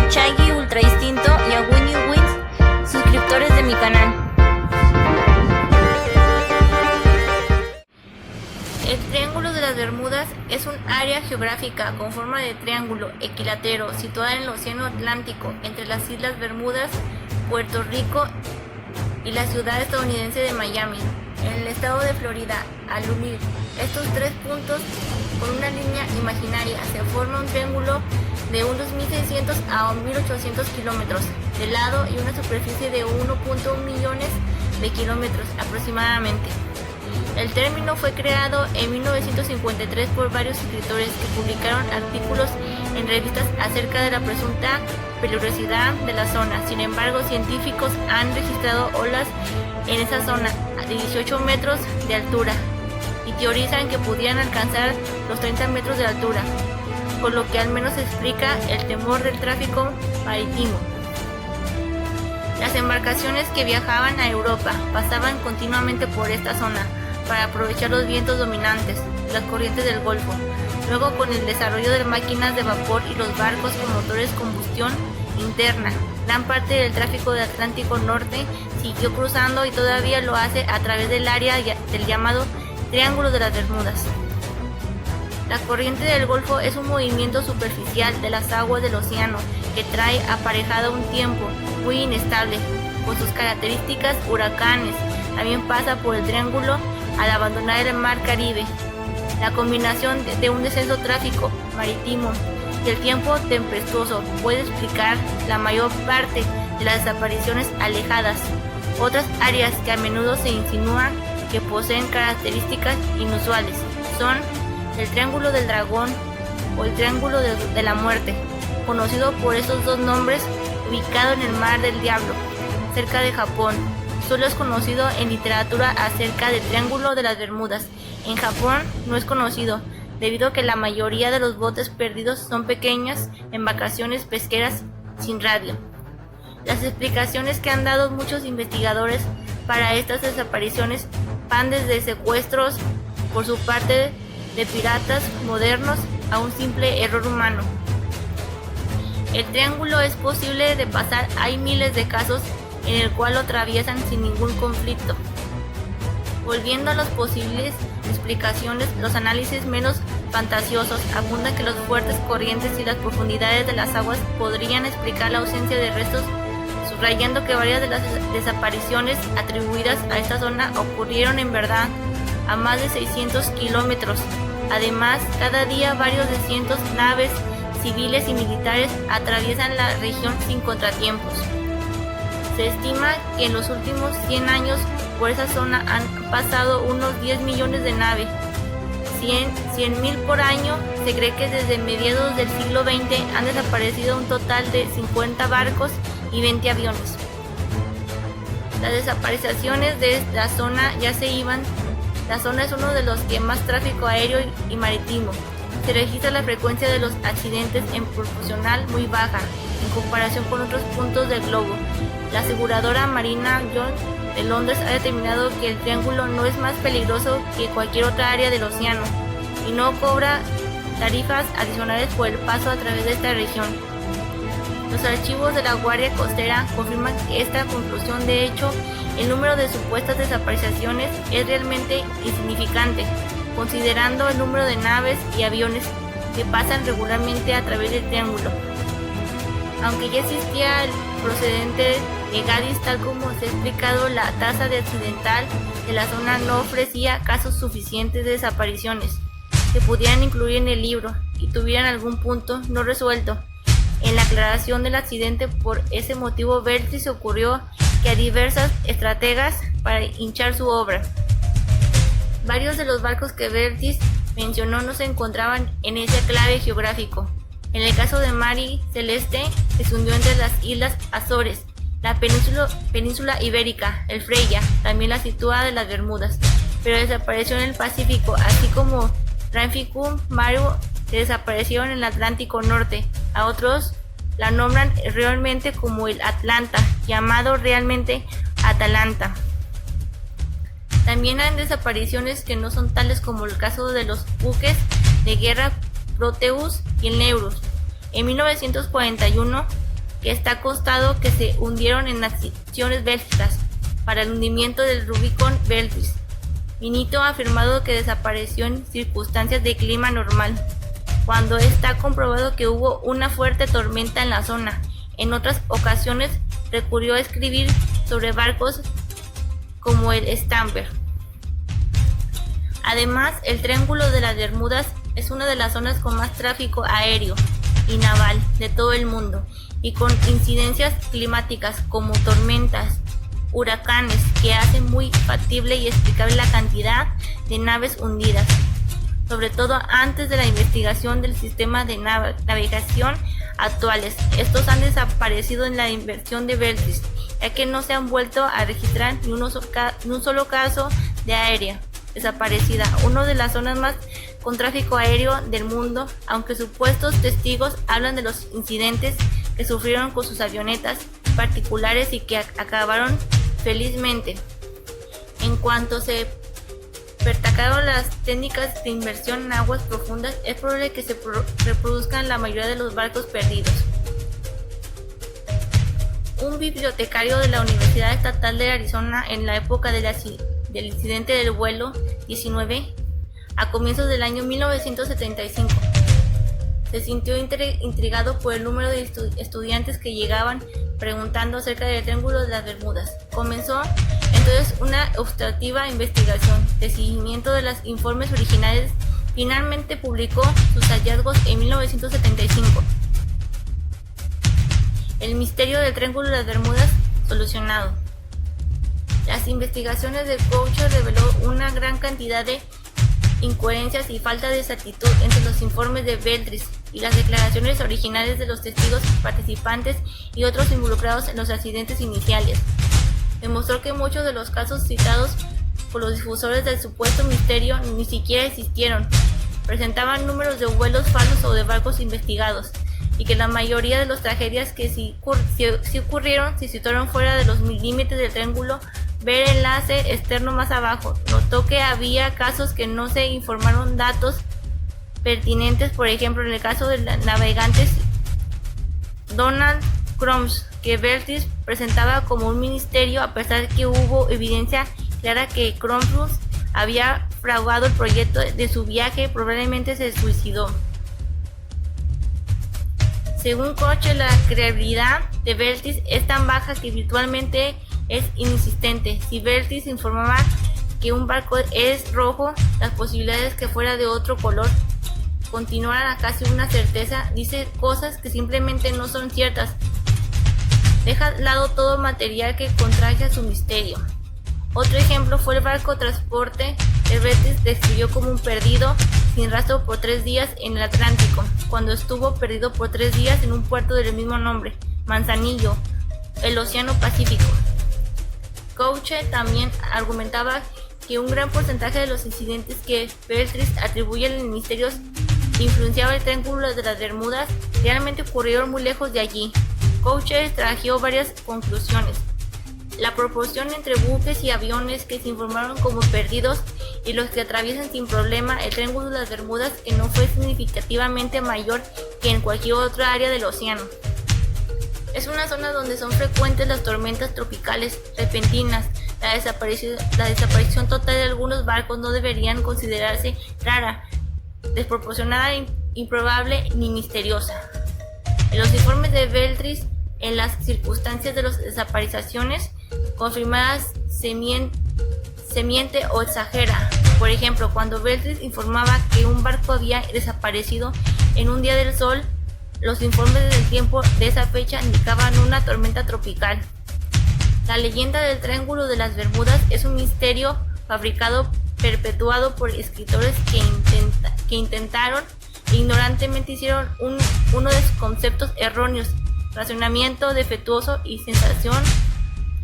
Shaggy Ultra Instinto y a Winnie Wins, suscriptores de mi canal. El Triángulo de las Bermudas es un área geográfica con forma de triángulo equilátero situada en el Océano Atlántico entre las Islas Bermudas, Puerto Rico y la ciudad estadounidense de Miami, en el estado de Florida. Al unir estos tres puntos con una línea imaginaria se forma un triángulo de unos 1.600 a 1.800 kilómetros de lado y una superficie de 1.1 millones de kilómetros aproximadamente. El término fue creado en 1953 por varios escritores que publicaron artículos en revistas acerca de la presunta peligrosidad de la zona. Sin embargo, científicos han registrado olas en esa zona de 18 metros de altura y teorizan que pudieran alcanzar los 30 metros de altura, por lo que al menos explica el temor del tráfico marítimo. Las embarcaciones que viajaban a Europa pasaban continuamente por esta zona para aprovechar los vientos dominantes, las corrientes del Golfo. Luego, con el desarrollo de máquinas de vapor y los barcos con motores de combustión interna, gran parte del tráfico del Atlántico Norte siguió cruzando y todavía lo hace a través del área del llamado Triángulo de las Bermudas. La corriente del Golfo es un movimiento superficial de las aguas del océano que trae aparejado un tiempo muy inestable con sus características huracanes. También pasa por el triángulo al abandonar el mar Caribe. La combinación de un descenso tráfico marítimo y el tiempo tempestuoso puede explicar la mayor parte de las desapariciones alejadas. Otras áreas que a menudo se insinúa que poseen características inusuales son el Triángulo del Dragón o el Triángulo de la Muerte, conocido por estos dos nombres, ubicado en el Mar del Diablo, cerca de Japón. Solo es conocido en literatura acerca del Triángulo de las Bermudas. En Japón no es conocido, debido a que la mayoría de los botes perdidos son pequeñas embarcaciones pesqueras sin radio. Las explicaciones que han dado muchos investigadores para estas desapariciones van desde secuestros por su parte de piratas modernos a un simple error humano. El triángulo es posible de pasar. Hay miles de casos en el cual lo atraviesan sin ningún conflicto. Volviendo a las posibles explicaciones, los análisis menos fantasiosos apuntan que las fuertes corrientes y las profundidades de las aguas podrían explicar la ausencia de restos, subrayando que varias de las desapariciones atribuidas a esta zona ocurrieron en verdad a más de 600 kilómetros. Además, cada día varios de cientos naves civiles y militares atraviesan la región sin contratiempos. Se estima que en los últimos 100 años por esa zona han pasado unos 10 millones de naves, 100.000 por año. Se cree que desde mediados del siglo XX han desaparecido un total de 50 barcos y 20 aviones. Las desapariciones de la zona ya se iban. La zona es uno de los que más tráfico aéreo y marítimo. Se registra la frecuencia de los accidentes en proporcional muy baja en comparación con otros puntos del globo. La aseguradora Marina John de Londres ha determinado que el triángulo no es más peligroso que cualquier otra área del océano y no cobra tarifas adicionales por el paso a través de esta región. Los archivos de la Guardia Costera confirman esta conclusión. De hecho, el número de supuestas desapariciones es realmente insignificante, considerando el número de naves y aviones que pasan regularmente a través del triángulo. Aunque ya existía el procedente de Gadis, tal como se ha explicado, la tasa de accidental de la zona no ofrecía casos suficientes de desapariciones que pudieran incluir en el libro y tuvieran algún punto no resuelto en la aclaración del accidente. Por ese motivo, Vértiz se ocurrió que a diversas estrategas para hinchar su obra. Varios de los barcos que Vértiz mencionó no se encontraban en ese clave geográfico. En el caso de Mari Celeste, que se hundió entre las Islas Azores, la península ibérica, el Freya, también la sitúa de las Bermudas, pero desapareció en el Pacífico, así como Ranficum Maru, que desaparecieron en el Atlántico Norte. A otros la nombran realmente como el Atlanta, llamado realmente Atalanta. También hay desapariciones que no son tales, como el caso de los buques de guerra Proteus y el Neurus. En 1941 que está constado que se hundieron en acciones bélicas para el hundimiento del Rubicon Beltris. Minito ha afirmado que desapareció en circunstancias de clima normal, cuando está comprobado que hubo una fuerte tormenta en la zona. En otras ocasiones recurrió a escribir sobre barcos como el Stamper. Además, el Triángulo de las Bermudas es una de las zonas con más tráfico aéreo y naval de todo el mundo, y con incidencias climáticas como tormentas, huracanes, que hacen muy factible y explicable la cantidad de naves hundidas, sobre todo antes de la investigación del sistema de navegación actuales. Estos han desaparecido en la inversión de Beltris, ya que no se han vuelto a registrar ni un solo caso de aérea desaparecida, una de las zonas más con tráfico aéreo del mundo, aunque supuestos testigos hablan de los incidentes que sufrieron con sus avionetas particulares y que acabaron felizmente. En cuanto se percataron las técnicas de inmersión en aguas profundas, es probable que se reproduzcan la mayoría de los barcos perdidos. Un bibliotecario de la Universidad Estatal de Arizona en la época del incidente del vuelo 19 a comienzos del año 1975 se sintió intrigado por el número de estudiantes que llegaban preguntando acerca del Triángulo de las Bermudas. Comenzó entonces una exhaustiva investigación de seguimiento de los informes originales. Finalmente publicó sus hallazgos en 1975. El misterio del Triángulo de las Bermudas solucionado. Las investigaciones de Coucher reveló una gran cantidad de incoherencias y falta de exactitud entre los informes de Beltris y las declaraciones originales de los testigos participantes y otros involucrados en los accidentes iniciales. Demostró que muchos de los casos citados por los difusores del supuesto misterio ni siquiera existieron, presentaban números de vuelos falsos o de barcos investigados, y que la mayoría de las tragedias que sí ocurrieron se situaron fuera de los límites del triángulo. Ver enlace externo más abajo. Notó que había casos que no se informaron datos pertinentes, por ejemplo en el caso del navegante Donald Crumps, que Beltris presentaba como un misterio, a pesar de que hubo evidencia clara que Crumps había fraguado el proyecto de su viaje. Probablemente se suicidó. Según Coucher, la credibilidad de Beltris es tan baja que virtualmente es inexistente. Si Beltris informaba que un barco es rojo, las posibilidades que fuera de otro color continuaran a casi una certeza. Dice cosas que simplemente no son ciertas. Deja al lado todo material que contraria su misterio. Otro ejemplo fue el barco transporte que Beltris describió como un perdido sin rastro por 3 días en el Atlántico, cuando estuvo perdido por 3 días en un puerto del mismo nombre, Manzanillo, el Océano Pacífico. Coucher también argumentaba que un gran porcentaje de los incidentes que Beltris atribuye a los misterios influenciaba el Triángulo de las Bermudas realmente ocurrieron muy lejos de allí. Coucher extrajo varias conclusiones. La proporción entre buques y aviones que se informaron como perdidos y los que atraviesan sin problema el Triángulo de las Bermudas que no fue significativamente mayor que en cualquier otra área del océano. Es una zona donde son frecuentes las tormentas tropicales repentinas. La desaparición total de algunos barcos no deberían considerarse rara, desproporcionada, improbable ni misteriosa. En los informes de Beltris, en las circunstancias de las desapariciones confirmadas se miente o exagera. Por ejemplo, cuando Beltris informaba que un barco había desaparecido en un día del sol, los informes del tiempo de esa fecha indicaban una tormenta tropical. La leyenda del Triángulo de las Bermudas es un misterio fabricado, perpetuado por escritores que intentaron ignorantemente hicieron uno de sus conceptos erróneos, razonamiento defectuoso y sensación.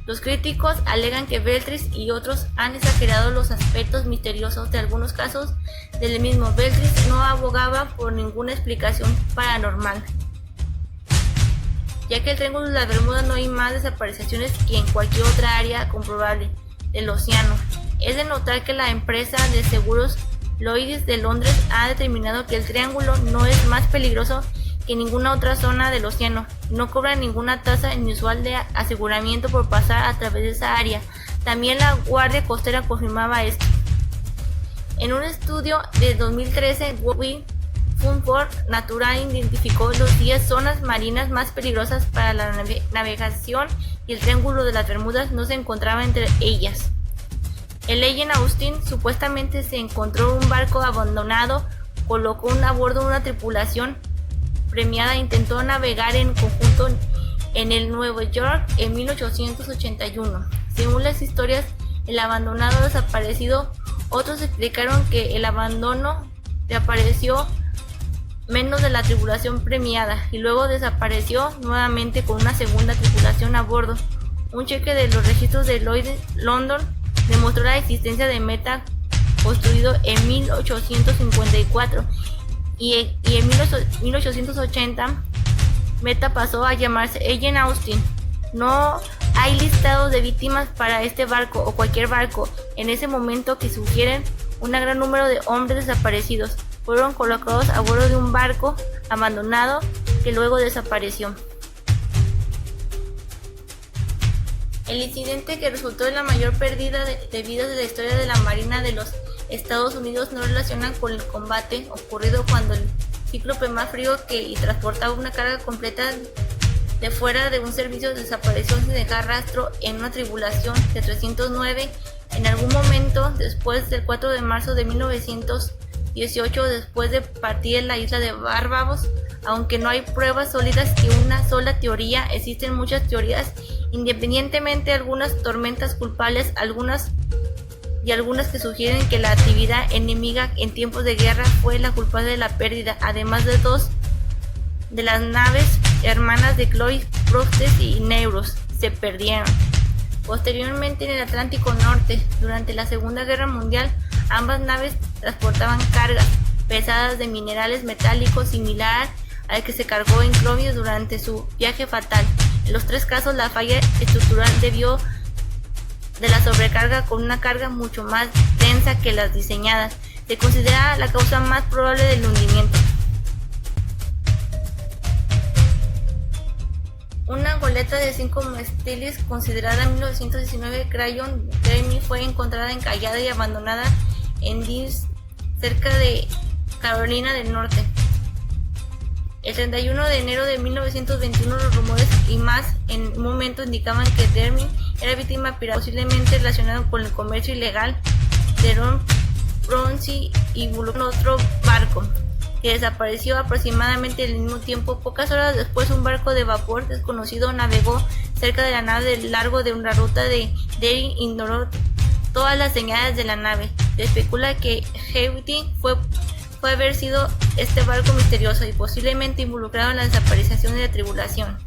Los críticos alegan que Beltris y otros han exagerado los aspectos misteriosos de algunos casos del mismo. Beltris no abogaba por ninguna explicación paranormal, ya que el Triángulo de las Bermudas no hay más desapariciones que en cualquier otra área comprobable del océano. Es de notar que la empresa de seguros Lloyd's de Londres ha determinado que el triángulo no es más peligroso que en ninguna otra zona del océano. No cobran ninguna tasa inusual de aseguramiento por pasar a través de esa área. También la Guardia Costera confirmaba esto. En un estudio de 2013, World Fund for Nature identificó los 10 zonas marinas más peligrosas para la navegación y el Triángulo de las Bermudas no se encontraba entre ellas. El Jane Austen supuestamente se encontró un barco abandonado, colocó a bordo una tripulación premiada e intentó navegar en conjunto en el Nueva York en 1881. Según las historias, el abandonado desaparecido, otros explicaron que el abandono reapareció menos de la tripulación premiada y luego desapareció nuevamente con una segunda tripulación a bordo. Un cheque de los registros de Lloyd's London demostró la existencia de Meta construido en 1854 y en 1880 Meta pasó a llamarse Jane Austen. No hay listados de víctimas para este barco o cualquier barco en ese momento que sugieren un gran número de hombres desaparecidos. Fueron colocados a bordo de un barco abandonado que luego desapareció. El incidente que resultó en la mayor pérdida de vidas de la historia de la Marina de los Estados Unidos no relacionan con el combate ocurrido cuando el cíclope más frío y transportaba una carga completa de fuera de un servicio desapareció sin dejar rastro en una tripulación de 309 en algún momento después del 4 de marzo de 1918 después de partir en la isla de Barbados. Aunque no hay pruebas sólidas que una sola teoría, existen muchas teorías independientemente, algunas tormentas culpables, algunas que sugieren que la actividad enemiga en tiempos de guerra fue la culpable de la pérdida, además de dos de las naves hermanas de Chloe, Proctes y Neuros se perdieron. Posteriormente en el Atlántico Norte, durante la Segunda Guerra Mundial, ambas naves transportaban cargas pesadas de minerales metálicos similar al que se cargó en Chloe durante su viaje fatal. En los tres casos la falla estructural debió de la sobrecarga con una carga mucho más densa que las diseñadas. Se considera la causa más probable del hundimiento. Una goleta de 5 mástiles considerada en 1919 Crayon Dermy fue encontrada encallada y abandonada en Deans, cerca de Carolina del Norte. El 31 de enero de 1921 los rumores y más en un momento indicaban que Dermy era víctima pirata, posiblemente relacionado con el comercio ilegal de ron, bronce y involucró otro barco que desapareció aproximadamente al mismo tiempo. Pocas horas después, un barco de vapor desconocido navegó cerca de la nave a lo largo de una ruta de Derry e ignoró todas las señales de la nave. Se especula que Hewitt fue haber sido este barco misterioso y posiblemente involucrado en la desaparición de la tripulación.